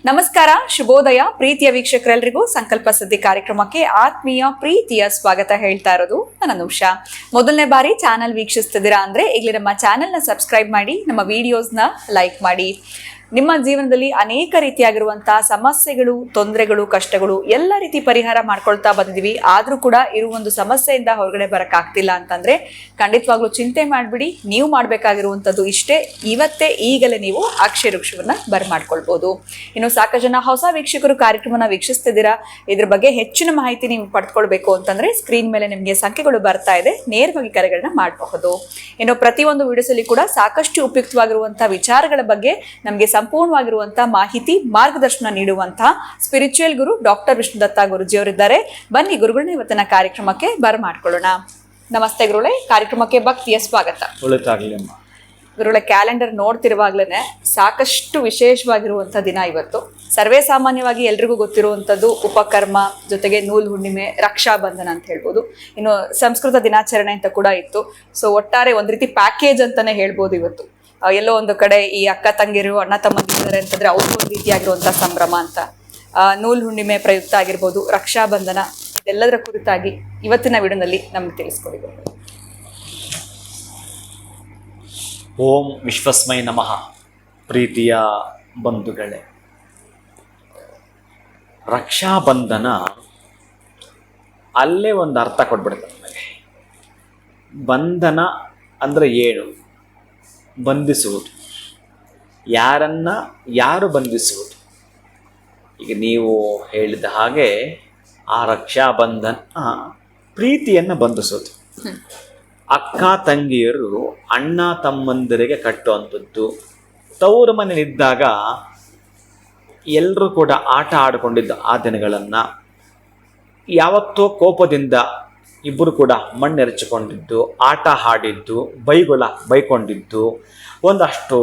ನಮಸ್ಕಾರ, ಶುಭೋದಯ ಪ್ರೀತಿಯ ವೀಕ್ಷಕರೆಲ್ಲರಿಗೂ ಸಂಕಲ್ಪ ಸುದ್ದಿ ಕಾರ್ಯಕ್ರಮಕ್ಕೆ ಆತ್ಮೀಯ ಪ್ರೀತಿಯ ಸ್ವಾಗತ ಹೇಳ್ತಾ ಇರೋದು ನನ್ನ ಅನುಷಾ. ಮೊದಲನೇ ಬಾರಿ ಚಾನಲ್ ವೀಕ್ಷಿಸ್ತಿದ್ದೀರಾ ಅಂದ್ರೆ ಈಗಲೇ ನಮ್ಮ ಚಾನೆಲ್ನ ಸಬ್ಸ್ಕ್ರೈಬ್ ಮಾಡಿ, ನಮ್ಮ ವಿಡಿಯೋಸ್ನ ಲೈಕ್ ಮಾಡಿ. ನಿಮ್ಮ ಜೀವನದಲ್ಲಿ ಅನೇಕ ರೀತಿಯಾಗಿರುವಂತಹ ಸಮಸ್ಯೆಗಳು, ತೊಂದರೆಗಳು, ಕಷ್ಟಗಳು ಎಲ್ಲ ರೀತಿ ಪರಿಹಾರ ಮಾಡ್ಕೊಳ್ತಾ ಬಂದಿದ್ದೀವಿ. ಆದ್ರೂ ಕೂಡ ಇರುವ ಒಂದು ಸಮಸ್ಯೆಯಿಂದ ಹೊರಗಡೆ ಬರಕ್ಕಾಗ್ತಿಲ್ಲ ಅಂತಂದ್ರೆ ಖಂಡಿತವಾಗ್ಲೂ ಚಿಂತೆ ಮಾಡ್ಬಿಡಿ. ನೀವು ಮಾಡ್ಬೇಕಾಗಿರುವಂಥದ್ದು ಇಷ್ಟೇ, ಇವತ್ತೇ ಈಗಲೇ ನೀವು ಅಕ್ಷಯ ವೃಕ್ಷವನ್ನ ಬರ್ಮಾಡ್ಕೊಳ್ಬಹುದು. ಇನ್ನು ಸಾಕಷ್ಟು ಜನ ಹೊಸ ವೀಕ್ಷಕರು ಕಾರ್ಯಕ್ರಮನ ವೀಕ್ಷಿಸ್ತಿದ್ದೀರಾ. ಇದ್ರ ಬಗ್ಗೆ ಹೆಚ್ಚಿನ ಮಾಹಿತಿ ನೀವು ಪಡೆದುಕೊಳ್ಬೇಕು ಅಂತಂದ್ರೆ ಸ್ಕ್ರೀನ್ ಮೇಲೆ ನಿಮಗೆ ಸಂಖ್ಯೆಗಳು ಬರ್ತಾ ಇದೆ, ನೇರವಾಗಿ ಕರೆಗಳನ್ನ ಮಾಡಬಹುದು. ಇನ್ನು ಪ್ರತಿಯೊಂದು ವಿಡಿಯೋಸ್ ಅಲ್ಲಿ ಕೂಡ ಸಾಕಷ್ಟು ಉಪಯುಕ್ತವಾಗಿರುವಂತಹ ವಿಚಾರಗಳ ಬಗ್ಗೆ ನಮಗೆ ಸಂಪೂರ್ಣವಾಗಿರುವಂತಹ ಮಾಹಿತಿ, ಮಾರ್ಗದರ್ಶನ ನೀಡುವಂತಹ ಸ್ಪಿರಿಚುವಲ್ ಗುರು ಡಾಕ್ಟರ್ ವಿಷ್ಣುದತ್ತ ಗುರುಜಿ ಅವರಿದ್ದಾರೆ. ಬನ್ನಿ ಗುರುಗಳನ್ನ ಇವತ್ತಿನ ಕಾರ್ಯಕ್ರಮಕ್ಕೆ ಬರ್ಮಾಡ್ಕೊಳ್ಳೋಣ. ನಮಸ್ತೆ ಗುರುಗಳೇ, ಕಾರ್ಯಕ್ರಮಕ್ಕೆ ಭಕ್ತಿಯ ಸ್ವಾಗತ. ಗುರುಗಳ ಕ್ಯಾಲೆಂಡರ್ ನೋಡ್ತಿರುವಾಗ್ಲೇನೆ ಸಾಕಷ್ಟು ವಿಶೇಷವಾಗಿರುವಂಥ ದಿನ ಇವತ್ತು. ಸರ್ವೇ ಸಾಮಾನ್ಯವಾಗಿ ಎಲ್ರಿಗೂ ಗೊತ್ತಿರುವಂಥದ್ದು ಉಪಕರ್ಮ, ಜೊತೆಗೆ ನೂಲು ಹುಣ್ಣಿಮೆ, ರಕ್ಷಾ ಬಂಧನ ಅಂತ ಹೇಳ್ಬೋದು. ಇನ್ನು ಸಂಸ್ಕೃತ ದಿನಾಚರಣೆ ಅಂತ ಕೂಡ ಇತ್ತು. ಸೊ ಒಟ್ಟಾರೆ ಒಂದ್ ರೀತಿ ಪ್ಯಾಕೇಜ್ ಅಂತಾನೆ ಹೇಳ್ಬೋದು ಇವತ್ತು. ಎಲ್ಲೋ ಒಂದು ಕಡೆ ಈ ಅಕ್ಕ ತಂಗಿರು, ಅಣ್ಣ ತಮ್ಮಂದಿದ್ದಾರೆ ಅಂತಂದ್ರೆ ಅವ್ರಿಗೂ ಒಂದು ರೀತಿಯಾಗಿರುವಂಥ ಸಂಭ್ರಮ ಅಂತ. ನೂಲು ಹುಣ್ಣಿಮೆ ಪ್ರಯುಕ್ತ ಆಗಿರ್ಬೋದು, ರಕ್ಷಾ ಬಂಧನ, ಇದೆಲ್ಲದರ ಕುರಿತಾಗಿ ಇವತ್ತಿನ ವಿಡಿಯೋನಲ್ಲಿ ನಮ್ಗೆ ತಿಳಿಸ್ಕೊಡಿ. ಓಂ ವಿಶ್ವಸ್ಮೈ ನಮಃ. ಪ್ರೀತಿಯ ಬಂಧುಗಳೇ, ರಕ್ಷಾಬಂಧನ ಅಲ್ಲೇ ಒಂದು ಅರ್ಥ ಕೊಟ್ಬಿಡುತ್ತೆ ನಮಗೆ. ಬಂಧನ ಅಂದರೆ ಏನು? ಬಂಧಿಸುವುದು. ಯಾರು ಬಂಧಿಸುವುದು? ಈಗ ನೀವು ಹೇಳಿದ ಹಾಗೆ ಆ ರಕ್ಷಾಬಂಧನ ಪ್ರೀತಿಯನ್ನು ಬಂಧಿಸೋದು. ಅಕ್ಕ ತಂಗಿಯರು ಅಣ್ಣ ತಮ್ಮಂದಿರಿಗೆ ಕಟ್ಟುವಂಥದ್ದು. ತವರು ಮನೆಯಲ್ಲಿದ್ದಾಗ ಎಲ್ಲರೂ ಕೂಡ ಆಟ ಆಡಿಕೊಂಡಿದ್ದ ಆ ದಿನಗಳನ್ನು ಯಾವತ್ತೋ ಕೋಪದಿಂದ ಇಬ್ಬರು ಕೂಡ ಮಣ್ಣೆರಚಿಕೊಂಡಿದ್ದು, ಆಟ ಆಡಿದ್ದು, ಬೈಕೊಂಡಿದ್ದು, ಒಂದಷ್ಟು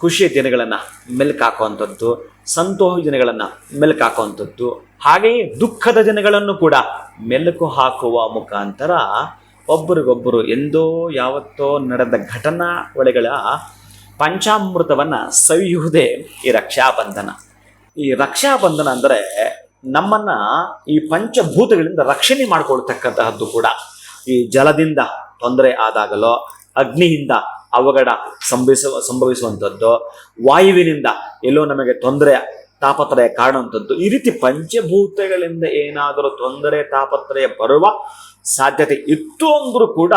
ಖುಷಿಯ ದಿನಗಳನ್ನು ಮೆಲುಕು ಹಾಕುವಂಥದ್ದು, ಸಂತೋಷ ದಿನಗಳನ್ನು ಮೆಲುಕು ಹಾಕುವಂಥದ್ದು, ಹಾಗೆಯೇ ದುಃಖದ ದಿನಗಳನ್ನು ಕೂಡ ಮೆಲುಕು ಹಾಕುವ ಮುಖಾಂತರ ಒಬ್ಬರಿಗೊಬ್ಬರು ಎಂದೋ ಯಾವತ್ತೋ ನಡೆದ ಘಟನಾವಳಿಗಳ ಪಂಚಾಮೃತವನ್ನು ಸವಿಯುವುದೇ ಈ ರಕ್ಷಾಬಂಧನ. ಈ ರಕ್ಷಾಬಂಧನ ಅಂದರೆ ನಮ್ಮನ್ನು ಈ ಪಂಚಭೂತಗಳಿಂದ ರಕ್ಷಣೆ ಮಾಡಿಕೊಳ್ತಕ್ಕಂತಹದ್ದು ಕೂಡ. ಈ ಜಲದಿಂದ ತೊಂದರೆ ಆದಾಗಲೋ, ಅಗ್ನಿಯಿಂದ ಅವಘಡ ಸಂಭವಿಸುವಂಥದ್ದು, ವಾಯುವಿನಿಂದ ಎಲ್ಲೋ ನಮಗೆ ತೊಂದರೆ ತಾಪತ್ರಯ ಕಾಣುವಂಥದ್ದು, ಈ ರೀತಿ ಪಂಚಭೂತಗಳಿಂದ ಏನಾದರೂ ತೊಂದರೆ ತಾಪತ್ರಯ ಬರುವ ಸಾಧ್ಯತೆ ಇತ್ತು ಅಂದರೂ ಕೂಡ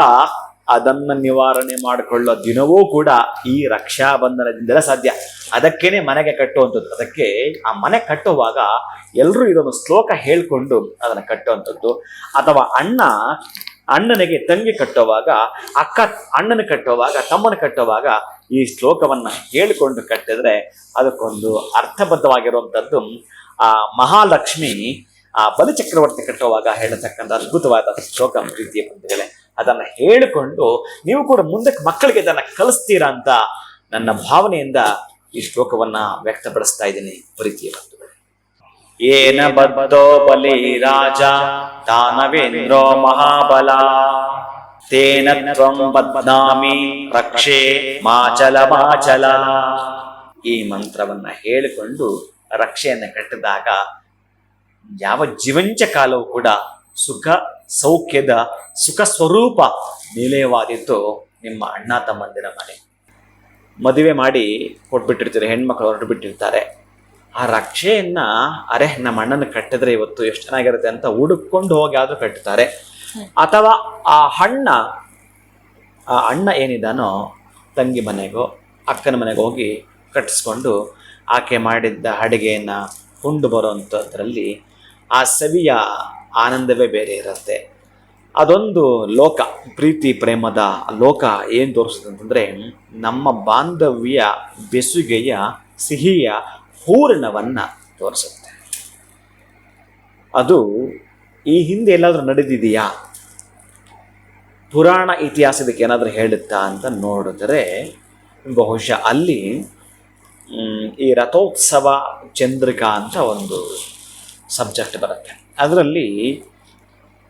ಅದನ್ನು ನಿವಾರಣೆ ಮಾಡಿಕೊಳ್ಳೋ ದಿನವೂ ಕೂಡ ಈ ರಕ್ಷಾಬಂಧನದಿಂದಲೇ ಸಾಧ್ಯ. ಅದಕ್ಕೇನೆ ಮನೆಗೆ ಕಟ್ಟುವಂಥದ್ದು. ಅದಕ್ಕೆ ಆ ಮನೆ ಕಟ್ಟುವಾಗ ಎಲ್ಲರೂ ಇದೊಂದು ಶ್ಲೋಕ ಹೇಳ್ಕೊಂಡು ಅದನ್ನು ಕಟ್ಟುವಂಥದ್ದು. ಅಥವಾ ಅಣ್ಣನಿಗೆ ತಂಗಿ ಕಟ್ಟುವಾಗ, ಅಕ್ಕ ಅಣ್ಣನ ಕಟ್ಟುವಾಗ, ತಮ್ಮನ ಕಟ್ಟುವಾಗ ಈ ಶ್ಲೋಕವನ್ನು ಹೇಳಿಕೊಂಡು ಕಟ್ಟಿದ್ರೆ ಅದಕ್ಕೊಂದು ಅರ್ಥಬದ್ಧವಾಗಿರುವಂಥದ್ದು. ಆ ಮಹಾಲಕ್ಷ್ಮಿ ಆ ಬಲಿಚಕ್ರವರ್ತಿ ಕಟ್ಟುವಾಗ ಹೇಳತಕ್ಕಂಥ ಅದ್ಭುತವಾದ ಶ್ಲೋಕ. ಪ್ರೀತಿಯ ಬಂಧುಗಳೇ, ಅದನ್ನು ಹೇಳಿಕೊಂಡು ನೀವು ಕೂಡ ಮುಂದಕ್ಕೆ ಮಕ್ಕಳಿಗೆ ಇದನ್ನು ಕಲಿಸ್ತೀರಾ ಅಂತ ನನ್ನ ಭಾವನೆಯಿಂದ ಈ ಶ್ಲೋಕವನ್ನ ವ್ಯಕ್ತಪಡಿಸ್ತಾ ಇದ್ದೀನಿ. ಪ್ರೀತಿಯ ಬಂಧುಗಳೇ, ಏನ ಬದ್ಧೋ ಬಲಿ ರಾಜ ದಾನವೇಂದ್ರೋ ಮಹಾಬಲ ತೇನ ತ್ವಂ ಬದ್ನಾಮಿ ರಕ್ಷೆ ಮಾಚಲ. ಈ ಮಂತ್ರವನ್ನ ಹೇಳಿಕೊಂಡು ರಕ್ಷೆಯನ್ನು ಕಟ್ಟಿದಾಗ ಯಾವ ಜೀವಂಚ ಕಾಲವೂ ಕೂಡ ಸುಖ ಸೌಖ್ಯದ ಸುಖ ಸ್ವರೂಪ ನಿಲಯವಾದಿದ್ದು ನಿಮ್ಮ ಅಣ್ಣ ತಮ್ಮಂದಿರ ಮನೆ. ಮದುವೆ ಮಾಡಿ ಕೊಟ್ಬಿಟ್ಟಿರ್ತೀರಿ, ಹೆಣ್ಮಕ್ಳು ಹೊರಟು ಬಿಟ್ಟಿರ್ತಾರೆ. ಆ ರಕ್ಷೆಯನ್ನ ನಮ್ಮ ಅಣ್ಣನ ಕಟ್ಟಿದ್ರೆ ಇವತ್ತು ಎಷ್ಟು ಚೆನ್ನಾಗಿರುತ್ತೆ ಅಂತ ಹುಡುಕೊಂಡು ಹೋಗಿ ಆದ್ರೂ ಕಟ್ಟುತ್ತಾರೆ. ಅಥವಾ ಆ ಅಣ್ಣ ಏನಿದಾನೋ ತಂಗಿ ಮನೆಗೋ ಅಕ್ಕನ ಮನೆಗೆ ಹೋಗಿ ಕಟ್ಟಿಸ್ಕೊಂಡು ಆಕೆ ಮಾಡಿದ್ದ ಅಡುಗೆಯನ್ನು ಉಂಡು ಬರುವಂಥದ್ರಲ್ಲಿ ಆ ಸವಿಯ ಆನಂದವೇ ಬೇರೆ ಇರುತ್ತೆ. ಅದೊಂದು ಲೋಕ, ಪ್ರೀತಿ ಪ್ರೇಮದ ಲೋಕ. ಏನು ತೋರಿಸುತ್ತೆ ಅಂತಂದರೆ ನಮ್ಮ ಬಾಂಧವ್ಯ ಬೆಸುಗೆಯ ಸಿಹಿಯ ಹೂರಣವನ್ನು ತೋರಿಸುತ್ತೆ. ಅದು ಈ ಹಿಂದೆ ಎಲ್ಲಾದರೂ ನಡೆದಿದೆಯಾ? ಪುರಾಣ ಇತಿಹಾಸದಕ್ಕೆ ಏನಾದರೂ ಹೇಳುತ್ತಾ ಅಂತ ನೋಡಿದ್ರೆ ಬಹುಶಃ ಅಲ್ಲಿ ಈ ರಥೋತ್ಸವ ಚಂದ್ರಿಕಾ ಅಂತ ಒಂದು ಸಬ್ಜೆಕ್ಟ್ ಬರುತ್ತೆ. ಅದರಲ್ಲಿ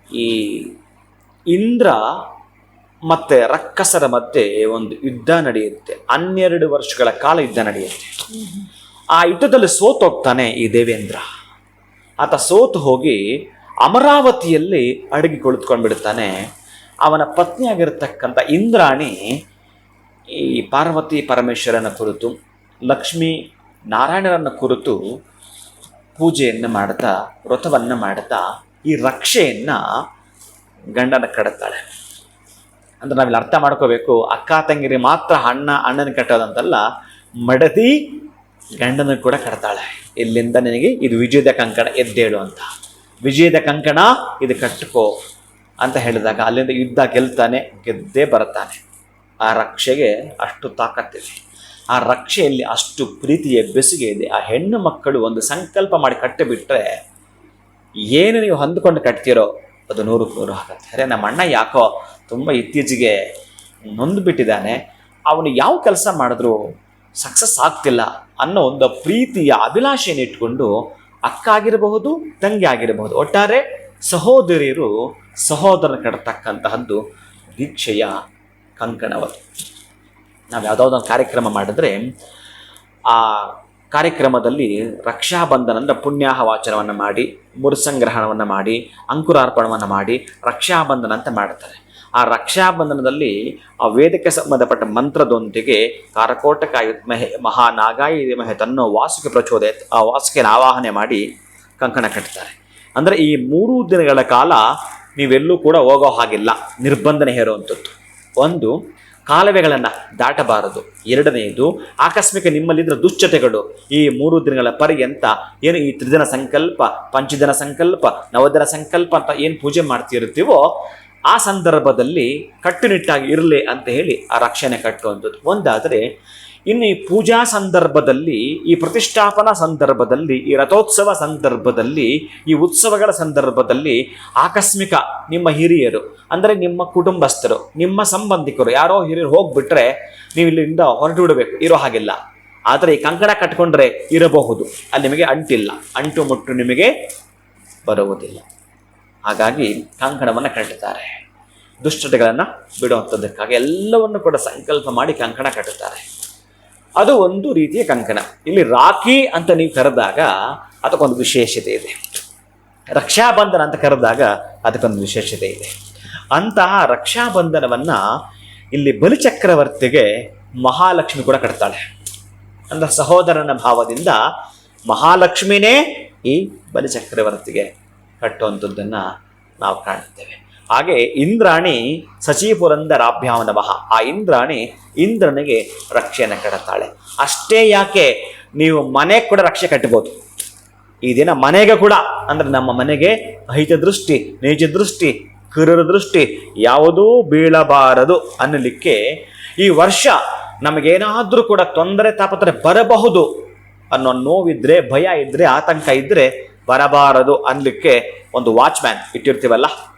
ಈ ಇಂದ್ರ ಮತ್ತು ರಕ್ಕಸರ ಮಧ್ಯೆ ಒಂದು ಯುದ್ಧ ನಡೆಯುತ್ತೆ. 12 ವರ್ಷಗಳ ಕಾಲ ಯುದ್ಧ ನಡೆಯುತ್ತೆ. ಆ ಯುದ್ಧದಲ್ಲಿ ಸೋತೋಗ್ತಾನೆ ಈ ದೇವೇಂದ್ರ. ಆತ ಸೋತು ಹೋಗಿ ಅಮರಾವತಿಯಲ್ಲಿ ಅಡಗಿ ಕುಳಿತುಕೊಂಡ್ಬಿಡ್ತಾನೆ. ಅವನ ಪತ್ನಿಯಾಗಿರ್ತಕ್ಕಂಥ ಇಂದ್ರಾಣಿ ಈ ಪಾರ್ವತಿ ಪರಮೇಶ್ವರನ ಕುರಿತು, ಲಕ್ಷ್ಮೀ ನಾರಾಯಣರನ್ನ ಕುರಿತು ಪೂಜೆಯನ್ನು ಮಾಡ್ತಾ, ವ್ರತವನ್ನು ಮಾಡ್ತಾ ಈ ರಕ್ಷೆಯನ್ನು ಗಂಡನ ಕಡುತ್ತಾಳೆ. ಅಂದ್ರೆ ನಾವಿಲ್ಲಿ ಅರ್ಥ ಮಾಡ್ಕೋಬೇಕು, ಅಕ್ಕ ತಂಗಿರಿ ಮಾತ್ರ ಅಣ್ಣನ ಕಟ್ಟೋದಂತಲ್ಲ, ಮಡದಿ ಗಂಡನ ಕೂಡ ಕಟ್ತಾಳೆ. ಇಲ್ಲಿಂದ ನಿನಗೆ ಇದು ವಿಜಯದ ಕಂಕಣ, ಎದ್ದೇಳು ಅಂತ. ವಿಜಯದ ಕಂಕಣ ಇದು ಕಟ್ಟುಕೋ ಅಂತ ಹೇಳಿದಾಗ ಅಲ್ಲಿಂದ ಯುದ್ಧ ಗೆಲ್ತಾನೆ, ಗೆದ್ದೇ ಬರ್ತಾನೆ. ಆ ರಕ್ಷೆಗೆ ಅಷ್ಟು ತಾಕತ್ತಿದೆ, ಆ ರಕ್ಷೆಯಲ್ಲಿ ಅಷ್ಟು ಪ್ರೀತಿಯ ಬೆಸುಗೆ ಇದೆ. ಆ ಹೆಣ್ಣು ಮಕ್ಕಳು ಒಂದು ಸಂಕಲ್ಪ ಮಾಡಿ ಕಟ್ಟಿಬಿಟ್ರೆ ಏನು ನೀವು ಹೊಂದ್ಕೊಂಡು ಕಟ್ತೀರೋ ಅದು 100% ಆಗುತ್ತೆ. ಅರೆ ನಮ್ಮ ಅಣ್ಣ ಯಾಕೋ ತುಂಬ ಇತ್ತೀಚೆಗೆ ನೊಂದುಬಿಟ್ಟಿದ್ದಾನೆ, ಅವನು ಯಾವ ಕೆಲಸ ಮಾಡಿದ್ರು ಸಕ್ಸಸ್ ಆಗ್ತಿಲ್ಲ ಅನ್ನೋ ಒಂದು ಪ್ರೀತಿಯ ಅಭಿಲಾಷೆಯನ್ನು ಇಟ್ಕೊಂಡು ಅಕ್ಕ ಆಗಿರಬಹುದು, ತಂಗಿ ಆಗಿರಬಹುದು, ಒಟ್ಟಾರೆ ಸಹೋದರಿಯರು ಸಹೋದರನ ಕಟ್ಟತಕ್ಕಂತಹದ್ದು ದೀಕ್ಷೆಯ ಕಂಕಣವದು. ನಾವು ಯಾವುದಾವುದೊಂದು ಕಾರ್ಯಕ್ರಮ ಮಾಡಿದ್ರೆ ಆ ಕಾರ್ಯಕ್ರಮದಲ್ಲಿ ರಕ್ಷಾಬಂಧನ ಅಂದರೆ ಪುಣ್ಯಾಹ ವಾಚನವನ್ನು ಮಾಡಿ, ಮುರುಸಂಗ್ರಹಣವನ್ನು ಮಾಡಿ, ಅಂಕುರಾರ್ಪಣವನ್ನು ಮಾಡಿ ರಕ್ಷಾಬಂಧನ ಅಂತ ಮಾಡ್ತಾರೆ. ಆ ರಕ್ಷಾಬಂಧನದಲ್ಲಿ ಆ ವೇದಕ್ಕೆ ಸಂಬಂಧಪಟ್ಟ ಮಂತ್ರದೊಂದಿಗೆ ಕಾರಕೋಟಕಾಯ ವಿದ್ಮಹೆ ಮಹಾನಾಗಾಯ ಧೀಮಹಿ ತನ್ನೋ ವಾಸುಕಿ ಪ್ರಚೋದಯತ್, ಆ ವಾಸುಕಿಯನ್ನು ಆವಾಹನೆ ಮಾಡಿ ಕಂಕಣ ಕಟ್ತಾರೆ. ಅಂದರೆ ಈ 3 ದಿನಗಳ ಕಾಲ ನೀವೆಲ್ಲೂ ಕೂಡ ಹೋಗೋ ಹಾಗಿಲ್ಲ, ನಿರ್ಬಂಧನೆ ಹೇರುವಂಥದ್ದು. ಒಂದು, ಕಾಲುವೆಗಳನ್ನು ದಾಟಬಾರದು. ಎರಡನೆಯದು, ಆಕಸ್ಮಿಕ ನಿಮ್ಮಲ್ಲಿದ್ದ ದುಶ್ಚತೆಗಳು ಈ 3 ದಿನಗಳ ಪರ್ಯಂತ ಏನು ಈ ತ್ರಿದಿನ ಸಂಕಲ್ಪ, ಪಂಚದಿನ ಸಂಕಲ್ಪ, ನವದಿನ ಸಂಕಲ್ಪ ಅಂತ ಏನು ಪೂಜೆ ಮಾಡ್ತಿರ್ತೀವೋ ಆ ಸಂದರ್ಭದಲ್ಲಿ ಕಟ್ಟುನಿಟ್ಟಾಗಿ ಇರಲಿ ಅಂತ ಹೇಳಿ ಆ ರಕ್ಷಣೆ ಕಟ್ಟುವಂಥದ್ದು ಒಂದಾದರೆ, ಇನ್ನು ಈ ಪೂಜಾ ಸಂದರ್ಭದಲ್ಲಿ, ಈ ಪ್ರತಿಷ್ಠಾಪನಾ ಸಂದರ್ಭದಲ್ಲಿ, ಈ ರಥೋತ್ಸವ ಸಂದರ್ಭದಲ್ಲಿ, ಈ ಉತ್ಸವಗಳ ಸಂದರ್ಭದಲ್ಲಿ ಆಕಸ್ಮಿಕ ನಿಮ್ಮ ಹಿರಿಯರು ಅಂದರೆ ನಿಮ್ಮ ಕುಟುಂಬಸ್ಥರು, ನಿಮ್ಮ ಸಂಬಂಧಿಕರು ಯಾರೋ ಹಿರಿಯರು ಹೋಗ್ಬಿಟ್ರೆ ನೀವು ಇಲ್ಲಿಂದ ಹೊರಟು ಬಿಡಬೇಕು, ಇರೋ ಹಾಗಿಲ್ಲ. ಆದರೆ ಈ ಕಂಕಣ ಕಟ್ಕೊಂಡ್ರೆ ಇರಬಹುದು, ಅಲ್ಲಿ ನಿಮಗೆ ಅಂಟಿಲ್ಲ, ಅಂಟು ಮುಟ್ಟು ನಿಮಗೆ ಬರುವುದಿಲ್ಲ. ಹಾಗಾಗಿ ಕಂಕಣವನ್ನು ಕಟ್ಟುತ್ತಾರೆ. ದುಶ್ಚಟಗಳನ್ನು ಬಿಡುವಂಥದ್ದಕ್ಕಾಗಿ ಎಲ್ಲವನ್ನು ಕೂಡ ಸಂಕಲ್ಪ ಮಾಡಿ ಕಂಕಣ ಕಟ್ಟುತ್ತಾರೆ. ಅದು ಒಂದು ರೀತಿಯ ಕಂಕಣ. ಇಲ್ಲಿ ರಾಖಿ ಅಂತ ನೀವು ಕರೆದಾಗ ಅದಕ್ಕೊಂದು ವಿಶೇಷತೆ ಇದೆ, ರಕ್ಷಾಬಂಧನ ಅಂತ ಕರೆದಾಗ ಅದಕ್ಕೊಂದು ವಿಶೇಷತೆ ಇದೆ. ಅಂತಹ ರಕ್ಷಾಬಂಧನವನ್ನು ಇಲ್ಲಿ ಬಲಿಚಕ್ರವರ್ತಿಗೆ ಮಹಾಲಕ್ಷ್ಮಿ ಕೂಡ ಕಟ್ತಾಳೆ. ಅಂದರೆ ಸಹೋದರನ ಭಾವದಿಂದ ಮಹಾಲಕ್ಷ್ಮಿನೇ ಈ ಬಲಿಚಕ್ರವರ್ತಿಗೆ ಕಟ್ಟುವಂಥದ್ದನ್ನು ನಾವು ಕಾಣುತ್ತೇವೆ. ಹಾಗೆ ಇಂದ್ರಾಣಿ ಸಚೀಪುರಂದರಾಭ್ಯಾಂ ನಮಃ, ಆ ಇಂದ್ರಾಣಿ ಇಂದ್ರನಿಗೆ ರಕ್ಷೆಯನ್ನು ಕಟ್ತಾಳೆ. ಅಷ್ಟೇ ಯಾಕೆ, ನೀವು ಮನೆಗೆ ಕೂಡ ರಕ್ಷೆ ಕಟ್ಟಬಹುದು ಈ ದಿನ. ಮನೆಗೆ ಕೂಡ ಅಂದರೆ ನಮ್ಮ ಮನೆಗೆ ಅಹಿತ ದೃಷ್ಟಿ, ನೀಚ ದೃಷ್ಟಿ, ಕ್ರೂರ ದೃಷ್ಟಿ ಯಾವುದೂ ಬೀಳಬಾರದು ಅನ್ನಲಿಕ್ಕೆ, ಈ ವರ್ಷ ನಮಗೇನಾದರೂ ಕೂಡ ತೊಂದರೆ ತಾಪತ್ರೆ ಬರಬಹುದು ಅನ್ನೋ ನೋವಿದ್ರೆ, ಭಯ ಇದ್ದರೆ, ಆತಂಕ ಇದ್ದರೆ ಬರಬಾರದು ಅನ್ನಲಿಕ್ಕೆ ಒಂದು ವಾಚ್ಮ್ಯಾನ್ ಇಟ್ಟಿರ್ತೀವಲ್ಲ,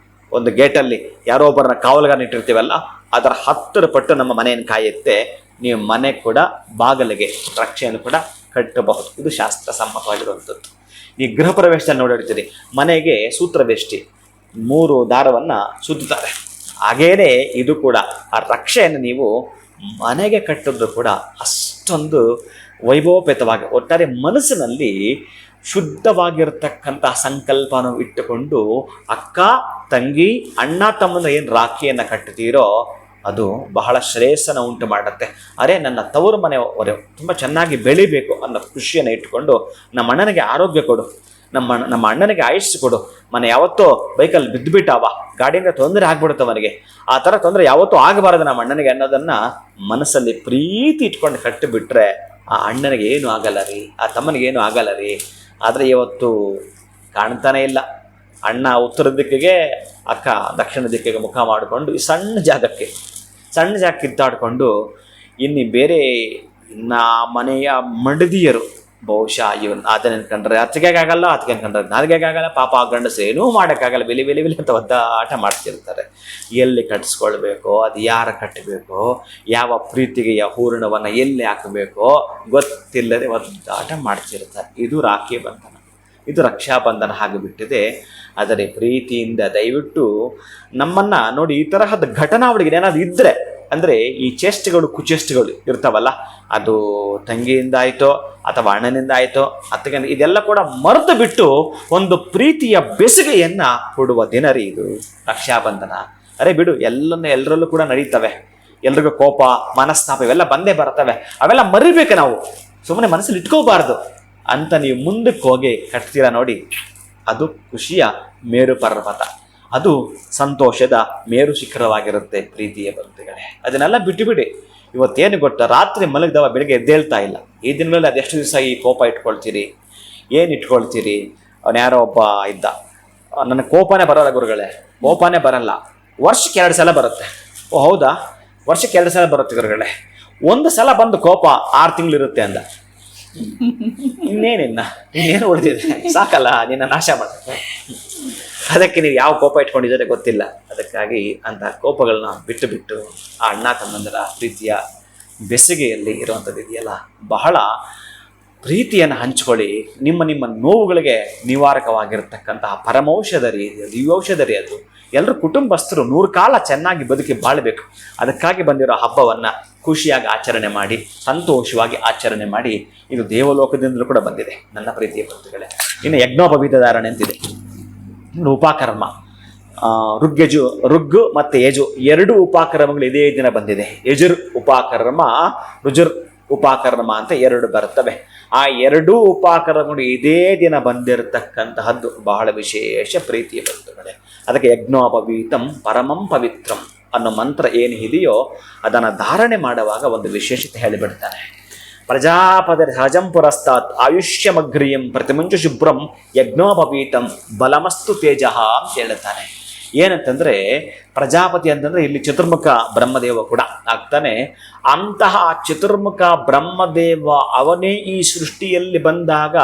ಒಂದು ಗೇಟಲ್ಲಿ ಯಾರೋ ಒಬ್ಬರನ್ನ ಕಾವಲುಗಾರನ ಇಟ್ಟಿರ್ತೀವಲ್ಲ, ಅದರ 10 ಪಟ್ಟು ನಮ್ಮ ಮನೆಯನ್ನು ಕಾಯುತ್ತೆ. ನೀವು ಮನೆ ಕೂಡ ಬಾಗಿಲಿಗೆ ರಕ್ಷೆಯನ್ನು ಕೂಡ ಕಟ್ಟಬಹುದು. ಇದು ಶಾಸ್ತ್ರ ಸಮ್ಮತವಾಗಿರುವಂಥದ್ದು. ಈ ಗೃಹ ಪ್ರವೇಶದಲ್ಲಿ ನೋಡಿರ್ತೀರಿ, ಮನೆಗೆ ಸೂತ್ರವೇಷ್ಟಿ 3 ದಾರವನ್ನು ಸುತ್ತುತ್ತಾರೆ. ಹಾಗೇನೆ ಇದು ಕೂಡ ಆ ರಕ್ಷೆಯನ್ನು ನೀವು ಮನೆಗೆ ಕಟ್ಟಿದ್ರು ಕೂಡ ಅಷ್ಟೊಂದು ವೈಭವೋಪೇತವಾಗಿ, ಒಟ್ಟಾರೆ ಮನಸ್ಸಿನಲ್ಲಿ ಶುದ್ಧವಾಗಿರ್ತಕ್ಕಂತಹ ಸಂಕಲ್ಪನ ಇಟ್ಟುಕೊಂಡು ಅಕ್ಕ ತಂಗಿ ಅಣ್ಣ ತಮ್ಮನ ಏನು ರಾಖಿಯನ್ನು ಕಟ್ಟುತ್ತೀರೋ ಅದು ಬಹಳ ಶ್ರೇಯಸ್ಸನ್ನು ಉಂಟು ಮಾಡುತ್ತೆ. ಅರೆ ನನ್ನ ತವರು ಮನೆಯವರು ತುಂಬ ಚೆನ್ನಾಗಿ ಬೆಳಿಬೇಕು ಅನ್ನೋ ಖುಷಿಯನ್ನು ಇಟ್ಕೊಂಡು ನಮ್ಮ ಅಣ್ಣನಿಗೆ ಆರೋಗ್ಯ ಕೊಡು, ನಮ್ಮ ಅಣ್ಣನಿಗೆ ಆಯುಷ್ಯ ಕೊಡು, ಮನೆ ಯಾವತ್ತೋ ಬೈಕಲ್ಲಿ ಬಿದ್ದುಬಿಟ್ಟಾವ, ಗಾಡಿಯಿಂದ ತೊಂದರೆ ಆಗ್ಬಿಡುತ್ತವನಿಗೆ, ಆ ಥರ ತೊಂದರೆ ಯಾವತ್ತೂ ಆಗಬಾರದು ನಮ್ಮ ಅಣ್ಣನಿಗೆ ಅನ್ನೋದನ್ನು ಮನಸ್ಸಲ್ಲಿ ಪ್ರೀತಿ ಇಟ್ಕೊಂಡು ಕಟ್ಟಿಬಿಟ್ರೆ ಆ ಅಣ್ಣನಿಗೆ ಏನು ಆಗಲ್ಲ ರೀ, ಆ ತಮ್ಮನಿಗೆ ಏನು ಆಗಲ್ಲ ರೀ. ಆದರೆ ಇವತ್ತು ಕಾಣ್ತಾನೆ ಇಲ್ಲ. ಅಣ್ಣ ಉತ್ತರ ದಿಕ್ಕಿಗೆ, ಅಕ್ಕ ದಕ್ಷಿಣ ದಿಕ್ಕಿಗೆ ಮುಖ ಮಾಡಿಕೊಂಡು ಈ ಸಣ್ಣ ಜಾಗಕ್ಕೆ ಕಿತ್ತಾಡಿಕೊಂಡು ಇನ್ನು ಬೇರೆ ಮನೆಯ ಮಡದಿಯರು ಬಹುಶಃ ಇವನು ಅದನ್ನ ಅನ್ಕೊಂಡ್ರೆ ಅತ್ತಿಗೆಗಾಗಲ್ಲ, ಅತ್ತಿಗೆ ಅನ್ಕೊಂಡ್ರೆ ನಾಲ್ಗೆಗಾಗಲ್ಲ, ಪಾಪ ಆ ಗಂಡಸರು ಏನೂ ಮಾಡೋಕ್ಕಾಗಲ್ಲ, ಬೆಲಿ ಅಂತ ಒದ್ದಾಟ ಮಾಡ್ತಿರ್ತಾರೆ. ಎಲ್ಲಿ ಕಟ್ಟಿಸ್ಕೊಳ್ಬೇಕೋ, ಅದು ಯಾರು ಕಟ್ಟಬೇಕೋ, ಯಾವ ಪ್ರೀತಿಗೆ ಯಾವ ಹೂರಣವನ್ನು ಎಲ್ಲಿ ಹಾಕಬೇಕೋ ಗೊತ್ತಿಲ್ಲದೆ ಒದ್ದಾಟ ಮಾಡ್ತಿರ್ತಾರೆ. ಇದು ರಾಖಿ ಬಂಧನ. ಇದು ರಕ್ಷಾಬಂಧನ ಆಗಿಬಿಟ್ಟಿದೆ. ಆದರೆ ಪ್ರೀತಿಯಿಂದ ದಯವಿಟ್ಟು ನಮ್ಮನ್ನು ನೋಡಿ, ಈ ತರಹದ ಘಟನಾವಳಿಗೆ ಏನಾದ್ರು ಇದ್ದರೆ, ಅಂದರೆ ಈ ಚೇಷ್ಟೆಗಳು ಕುಚೇಷ್ಟೆಗಳು ಇರ್ತಾವಲ್ಲ, ಅದು ತಂಗಿಯಿಂದ ಆಯಿತೋ ಅಥವಾ ಅಣ್ಣನಿಂದ ಆಯಿತೋ ಅತ್ತಗೆ, ಇದೆಲ್ಲ ಕೂಡ ಮರೆತು ಬಿಟ್ಟು ಒಂದು ಪ್ರೀತಿಯ ಬೆಸುಗೆಯನ್ನು ಕೊಡುವ ದಿನ ರೀ ಇದು ರಕ್ಷಾಬಂಧನ. ಅರೆ ಬಿಡು, ಎಲ್ಲರಲ್ಲೂ ಕೂಡ ನಡೀತವೆ, ಎಲ್ರಿಗೂ ಕೋಪ ಮನಸ್ತಾಪ ಇವೆಲ್ಲ ಬಂದೇ ಬರ್ತವೆ, ಅವೆಲ್ಲ ಮರಿಬೇಕು ನಾವು, ಸುಮ್ಮನೆ ಮನಸ್ಸಲ್ಲಿ ಇಟ್ಕೋಬಾರ್ದು ಅಂತ ನೀವು ಮುಂದಕ್ಕೆ ಹೋಗಿ ಕಟ್ತೀರಾ ನೋಡಿ, ಅದು ಖುಷಿಯ ಮೇರು ಪರ್ವತ, ಅದು ಸಂತೋಷದ ಮೇರು ಶಿಖರವಾಗಿರುತ್ತೆ ಪ್ರೀತಿಯ ಬಂಧುಗಳೇ. ಅದನ್ನೆಲ್ಲ ಬಿಟ್ಟುಬಿಡಿ. ಇವತ್ತೇನು ಗೊತ್ತಾ, ರಾತ್ರಿ ಮಲಗಿದವ ಬೆಳಗ್ಗೆ ಎದ್ದೇಳ್ತಾ ಇಲ್ಲ. ಈ ದಿನಗಳಲ್ಲಿ ಅದೆಷ್ಟು ದಿವಸ ಈ ಕೋಪ ಇಟ್ಕೊಳ್ತೀರಿ, ಏನು ಇಟ್ಕೊಳ್ತೀರಿ? ಅವನು ಯಾರೋ ಒಬ್ಬ ಇದ್ದ, ನನ್ನ ಕೋಪನೇ ಬರೋಲ್ಲ ಗುರುಗಳೇ, ಕೋಪನೇ ಬರಲ್ಲ, ವರ್ಷಕ್ಕೆ 2 ಸಲ ಬರುತ್ತೆ. ಓ ಹೌದಾ, ವರ್ಷಕ್ಕೆ 2 ಸಲ ಬರುತ್ತೆ ಗುರುಗಳೇ, 1 ಸಲ ಬಂದು ಕೋಪ 6 ತಿಂಗಳಿರುತ್ತೆ ಅಂದ. ಇನ್ನೇನು ಉಳಿದಿದೆ, ಸಾಕಲ್ಲ, ನಿನ್ನ ನಾಶ ಮಾಡ. ಅದಕ್ಕೆ ನೀವು ಯಾವ ಕೋಪ ಇಟ್ಕೊಂಡಿದ್ದಾರೆ ಗೊತ್ತಿಲ್ಲ. ಅದಕ್ಕಾಗಿ ಅಂತಹ ಕೋಪಗಳನ್ನ ಬಿಟ್ಟು ಆ ಅಣ್ಣ ತಮ್ಮಂದರ ಪ್ರೀತಿಯ ಬೆಸುಗೆಯಲ್ಲಿ ಇರುವಂಥದ್ದು ಇದೆಯಲ್ಲ, ಬಹಳ ಪ್ರೀತಿಯನ್ನು ಹಂಚ್ಕೊಳ್ಳಿ. ನಿಮ್ಮ ನೋವುಗಳಿಗೆ ನಿವಾರಕವಾಗಿರ್ತಕ್ಕಂತಹ ಪರಮೌಷಧ ರೀ, ದಿವ್ಯೌಷಧ ರೀ ಅದು. ಎಲ್ಲರೂ ಕುಟುಂಬಸ್ಥರು 100 ಕಾಲ ಚೆನ್ನಾಗಿ ಬದುಕಿ ಬಾಳಬೇಕು. ಅದಕ್ಕಾಗಿ ಬಂದಿರೋ ಹಬ್ಬವನ್ನು ಖುಷಿಯಾಗಿ ಆಚರಣೆ ಮಾಡಿ, ಸಂತೋಷವಾಗಿ ಆಚರಣೆ ಮಾಡಿ. ಇದು ದೇವಲೋಕದಿಂದಲೂ ಕೂಡ ಬಂದಿದೆ ನನ್ನ ಪ್ರೀತಿಯ ಬಂಧುಗಳೇ. ಇನ್ನು ಯಜ್ಞೋಪವೀತ ಧಾರಣೆ ಅಂತಿದೆ, ಇನ್ನು ಉಪಕರ್ಮ, ರುಗ್ಗು ಮತ್ತು ಯಜು 2 ಉಪಕರ್ಮಗಳು ಇದೇ ದಿನ ಬಂದಿದೆ. ಯಜುರ್ ಉಪಕರ್ಮ, ರುಜುರ್ ಉಪಕರ್ಮ ಅಂತ 2 ಬರ್ತವೆ. ಆ 2 ಉಪಕರ್ಮಗಳು ಇದೇ ದಿನ ಬಂದಿರತಕ್ಕಂತಹದ್ದು ಬಹಳ ವಿಶೇಷ ಪ್ರೀತಿಯ ಬಂಧುಗಳೇ. ಅದಕ್ಕೆ ಯಜ್ಞೋಪವೀತಂ ಪರಮಂ ಪವಿತ್ರಂ ಅನ್ನೋ ಮಂತ್ರ ಏನು ಇದೆಯೋ ಅದನ್ನು ಧಾರಣೆ ಮಾಡುವಾಗ ಒಂದು ವಿಶೇಷತೆ ಹೇಳಿಬಿಡ್ತಾನೆ. ಪ್ರಜಾಪತಿ ಸಹಜಂ ಪುರಸ್ತಾತ್ ಆಯುಷ್ಯಮಗ್ರಿಯಂ ಪ್ರತಿಮುಂಚು ಶುಭ್ರಂ ಯಜ್ಞೋಪವೀತಂ ಬಲಮಸ್ತು ತೇಜ ಅಂತ ಹೇಳ್ತಾನೆ. ಏನಂತಂದರೆ ಪ್ರಜಾಪತಿ ಅಂತಂದರೆ ಇಲ್ಲಿ ಚತುರ್ಮುಖ ಬ್ರಹ್ಮದೇವ ಕೂಡ ಆಗ್ತಾನೆ. ಅಂತಹ ಚತುರ್ಮುಖ ಬ್ರಹ್ಮದೇವ ಅವನೇ ಈ ಸೃಷ್ಟಿಯಲ್ಲಿ ಬಂದಾಗ,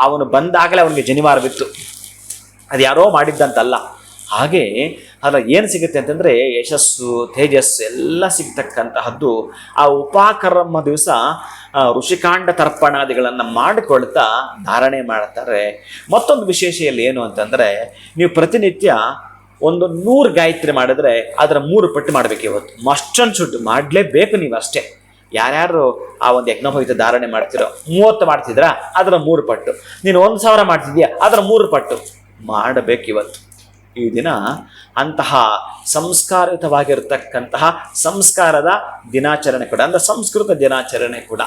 ಅವನು ಬಂದಾಗಲೇ ಅವನಿಗೆ ಜನಿವಾರ ಬಿತ್ತು, ಅದು ಯಾರೋ ಮಾಡಿದ್ದಂತಲ್ಲ. ಹಾಗೆ ಅದರ ಏನು ಸಿಗುತ್ತೆ ಅಂತಂದರೆ ಯಶಸ್ಸು ತೇಜಸ್ಸು ಎಲ್ಲ ಸಿಗ್ತಕ್ಕಂತಹದ್ದು ಆ ಉಪಕರ್ಮ ದಿವಸ ಋಷಿಕಾಂಡ ತರ್ಪಣಾದಿಗಳನ್ನು ಮಾಡಿಕೊಳ್ತಾ ಧಾರಣೆ ಮಾಡ್ತಾರೆ. ಮತ್ತೊಂದು ವಿಶೇಷದಲ್ಲಿ ಏನು ಅಂತಂದರೆ, ನೀವು ಪ್ರತಿನಿತ್ಯ ಒಂದು 100 ಗಾಯತ್ರಿ ಮಾಡಿದ್ರೆ ಅದರ 3 ಪಟ್ಟು ಮಾಡಬೇಕು. ಇವತ್ತು ಮಸ್ಟ್ ಅಂಡ್ ಶುಡ್ ಮಾಡಲೇಬೇಕು ನೀವು ಅಷ್ಟೇ. ಯಾರ್ಯಾರು ಆ ಒಂದು ಯಜ್ಞೋಪವೀತ ಧಾರಣೆ ಮಾಡ್ತಿರೋ, 30 ಮಾಡ್ತಿದ್ರಾ ಅದರ 3 ಪಟ್ಟು, ನೀನು 1000 ಮಾಡ್ತಿದ್ಯಾ ಅದರ 3 ಪಟ್ಟು ಮಾಡಬೇಕು ಇವತ್ತು. ಈ ದಿನ ಅಂತಹ ಸಂಸ್ಕಾರಯುತವಾಗಿರ್ತಕ್ಕಂತಹ ಸಂಸ್ಕಾರದ ದಿನಾಚರಣೆ ಕೂಡ, ಅಂದರೆ ಸಂಸ್ಕೃತ ದಿನಾಚರಣೆ ಕೂಡ.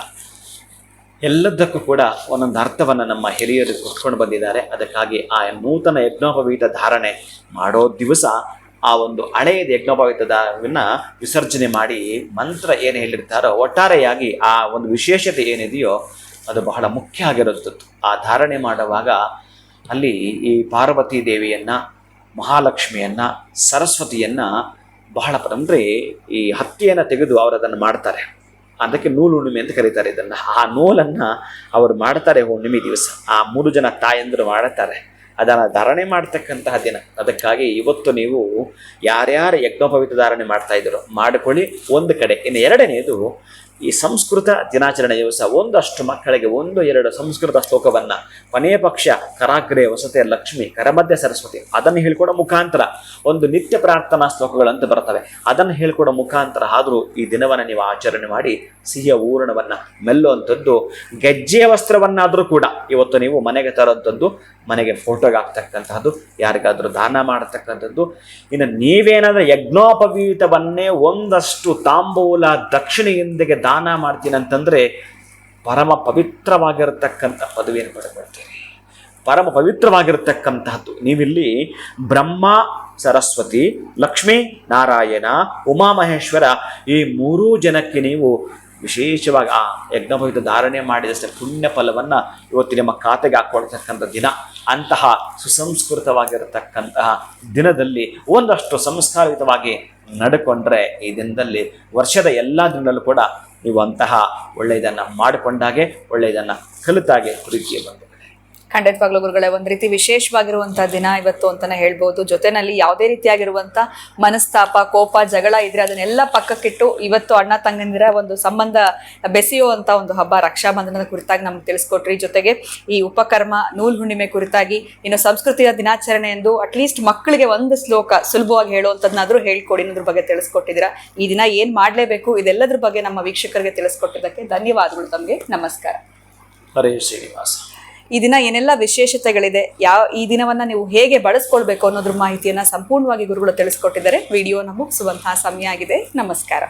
ಎಲ್ಲದಕ್ಕೂ ಕೂಡ ಒಂದೊಂದು ಅರ್ಥವನ್ನು ನಮ್ಮ ಹಿರಿಯರು ಕೊಟ್ಕೊಂಡು ಬಂದಿದ್ದಾರೆ. ಅದಕ್ಕಾಗಿ ಆ ನೂತನ ಯಜ್ಞೋಪವೀತ ಧಾರಣೆ ಮಾಡೋ ದಿವಸ ಆ ಒಂದು ಹಳೆಯ ಯಜ್ಞೋಪವೀತವನ್ನು ವಿಸರ್ಜನೆ ಮಾಡಿ ಮಂತ್ರ ಏನು ಹೇಳಿರ್ತಾರೋ, ಒಟ್ಟಾರೆಯಾಗಿ ಆ ಒಂದು ವಿಶೇಷತೆ ಏನಿದೆಯೋ ಅದು ಬಹಳ ಮುಖ್ಯ ಆಗಿರುತ್ತದೆ. ಆ ಧಾರಣೆ ಮಾಡುವಾಗ ಅಲ್ಲಿ ಈ ಪಾರ್ವತಿ ದೇವಿಯನ್ನು, ಮಹಾಲಕ್ಷ್ಮಿಯನ್ನು, ಸರಸ್ವತಿಯನ್ನು ಬಹಳ ಅಂದರೆ ಈ ಹತ್ತಿಯನ್ನು ತೆಗೆದು ಅವರು ಅದನ್ನು ಮಾಡ್ತಾರೆ. ಅದಕ್ಕೆ ನೂಲು ಹುಣ್ಣಿಮೆ ಅಂತ ಕರೀತಾರೆ ಇದನ್ನು. ಆ ನೂಲನ್ನು ಅವರು ಮಾಡ್ತಾರೆ ಹುಣ್ಣಿಮೆ ದಿವಸ. ಆ 3 ಜನ ತಾಯಂದರು ಮಾಡುತ್ತಾರೆ, ಅದನ್ನು ಧಾರಣೆ ಮಾಡ್ತಕ್ಕಂತಹ ದಿನ. ಅದಕ್ಕಾಗಿ ಇವತ್ತು ನೀವು ಯಾರ್ಯಾರು ಯಜ್ಞೋಪವೀತ ಧಾರಣೆ ಮಾಡ್ತಾ ಇದ್ದೀರೋ ಮಾಡಿಕೊಳ್ಳಿ ಒಂದು ಕಡೆ. ಇನ್ನು 2ನೇದು ಈ ಸಂಸ್ಕೃತ ದಿನಾಚರಣೆ ದಿವಸ ಒಂದಷ್ಟು ಮಕ್ಕಳಿಗೆ 1-2 ಸಂಸ್ಕೃತ ಶ್ಲೋಕವನ್ನು ಕೊನೆಯ ಪಕ್ಷ ಕರಾಗ್ರೆ ವಸತೆ ಲಕ್ಷ್ಮಿ ಕರಮಧ್ಯ ಸರಸ್ವತಿ ಅದನ್ನು ಹೇಳ್ಕೊಡೋ ಮುಖಾಂತರ, ಒಂದು ನಿತ್ಯ ಪ್ರಾರ್ಥನಾ ಶ್ಲೋಕಗಳಂತ ಬರ್ತವೆ ಅದನ್ನು ಹೇಳ್ಕೊಡೋ ಮುಖಾಂತರ ಆದರೂ ಈ ದಿನವನ್ನು ನೀವು ಆಚರಣೆ ಮಾಡಿ ಸಿಹಿಯ ಊರಣವನ್ನು ಮೆಲ್ಲುವಂಥದ್ದು. ಗೆಜ್ಜೆಯ ವಸ್ತ್ರವನ್ನಾದರೂ ಕೂಡ ಇವತ್ತು ನೀವು ಮನೆಗೆ ತರುವಂಥದ್ದು, ಮನೆಗೆ ಫೋಟೋಗೆ ಹಾಕ್ತಕ್ಕಂತಹದ್ದು, ಯಾರಿಗಾದರೂ ದಾನ ಮಾಡತಕ್ಕಂಥದ್ದು. ಇನ್ನು ನೀವೇನಾದರೂ ಯಜ್ಞೋಪವೀತವನ್ನೇ ಒಂದಷ್ಟು ತಾಂಬೂಲ ದಕ್ಷಿಣೆಯೊಂದಿಗೆ ದಾನ ಮಾಡ್ತೀನಿ ಅಂತಂದರೆ ಪರಮ ಪವಿತ್ರವಾಗಿರತಕ್ಕಂಥ ಪದವಿಯನ್ನು ಪಡೆದುಕೊಳ್ತೀರಿ. ಪರಮ ಪವಿತ್ರವಾಗಿರತಕ್ಕಂತಹದ್ದು. ನೀವಿಲ್ಲಿ ಬ್ರಹ್ಮ, ಸರಸ್ವತಿ, ಲಕ್ಷ್ಮೀ ನಾರಾಯಣ, ಉಮಾಮಹೇಶ್ವರ ಈ 3 ಜನಕ್ಕೆ ನೀವು ವಿಶೇಷವಾಗಿ ಆ ಯಜ್ಞೋಪವೀತ ಧಾರಣೆ ಮಾಡಿದಷ್ಟೇ ಪುಣ್ಯ ಫಲವನ್ನು ಇವತ್ತು ನಿಮ್ಮ ಖಾತೆಗೆ ಹಾಕ್ಕೊಳ್ತಕ್ಕಂಥ ದಿನ. ಅಂತಹ ಸುಸಂಸ್ಕೃತವಾಗಿರತಕ್ಕಂತಹ ದಿನದಲ್ಲಿ ಒಂದಷ್ಟು ಸಂಸ್ಕಾರಯುತವಾಗಿ ನಡ್ಕೊಂಡ್ರೆ ಈ ದಿನದಲ್ಲಿ ವರ್ಷದ ಎಲ್ಲ ದಿನದಲ್ಲೂ ಕೂಡ ನೀವು ಅಂತಹ ಒಳ್ಳೆಯದನ್ನು ಮಾಡಿಕೊಂಡಾಗೆ, ಒಳ್ಳೆಯದನ್ನು ಕಲಿತಾಗೆ ಪ್ರೀತಿಯ ಬಂಧುಗಳೇ. ಖಂಡಿತವಾಗ್ಲೂ ಗುರುಗಳೇ, ಒಂದ್ ರೀತಿ ವಿಶೇಷವಾಗಿರುವಂತಹ ದಿನ ಇವತ್ತು ಅಂತಾನೆ ಹೇಳ್ಬೋದು. ಜೊತೆನಲ್ಲಿ ಯಾವುದೇ ರೀತಿಯಾಗಿರುವಂತ ಮನಸ್ತಾಪ, ಕೋಪ, ಜಗಳ ಇದ್ರೆ ಅದನ್ನೆಲ್ಲ ಪಕ್ಕಕ್ಕಿಟ್ಟು ಇವತ್ತು ಅಣ್ಣ ತಂಗಂದಿರ ಒಂದು ಸಂಬಂಧ ಬೆಸೆಯುವಂತ ಒಂದು ಹಬ್ಬ ರಕ್ಷಾ ಬಂಧನದ ಕುರಿತಾಗಿ ನಮ್ಗೆ ತಿಳಿಸ್ಕೊಟ್ರಿ. ಜೊತೆಗೆ ಈ ಉಪಕರ್ಮ, ನೂಲ್ ಹುಣ್ಣಿಮೆ ಕುರಿತಾಗಿ, ಇನ್ನು ಸಂಸ್ಕೃತಿಯ ದಿನಾಚರಣೆ ಎಂದು ಅಟ್ಲೀಸ್ಟ್ ಮಕ್ಕಳಿಗೆ ಒಂದು ಶ್ಲೋಕ ಸುಲಭವಾಗಿ ಹೇಳುವಂತದ್ನಾದ್ರೂ ಹೇಳ್ಕೊಡಿ ಅನ್ನೋದ್ರ ಬಗ್ಗೆ ತಿಳಿಸ್ಕೊಟ್ಟಿದ್ದೀರಾ. ಈ ದಿನ ಏನ್ ಮಾಡ್ಲೇಬೇಕು ಇದೆಲ್ಲದ್ರ ಬಗ್ಗೆ ನಮ್ಮ ವೀಕ್ಷಕರಿಗೆ ತಿಳಿಸ್ಕೊಟ್ಟಿದ್ದಕ್ಕೆ ಧನ್ಯವಾದಗಳು ತಮಗೆ. ನಮಸ್ಕಾರ. ಹರೇ ಶ್ರೀನಿವಾಸ. ಈ ದಿನ ಏನೆಲ್ಲ ವಿಶೇಷತೆಗಳಿದೆ, ಈ ದಿನವನ್ನ ನೀವು ಹೇಗೆ ಬಳಸ್ಕೊಳ್ಬೇಕು ಅನ್ನೋದ್ರ ಮಾಹಿತಿಯನ್ನ ಸಂಪೂರ್ಣವಾಗಿ ಗುರುಗಳು ತಿಳಿಸ್ಕೊಟ್ಟಿದ್ದಾರೆ. ವಿಡಿಯೋನ ಮುಗಿಸುವಂತಹ ಸಮಯ ಆಗಿದೆ. ನಮಸ್ಕಾರ.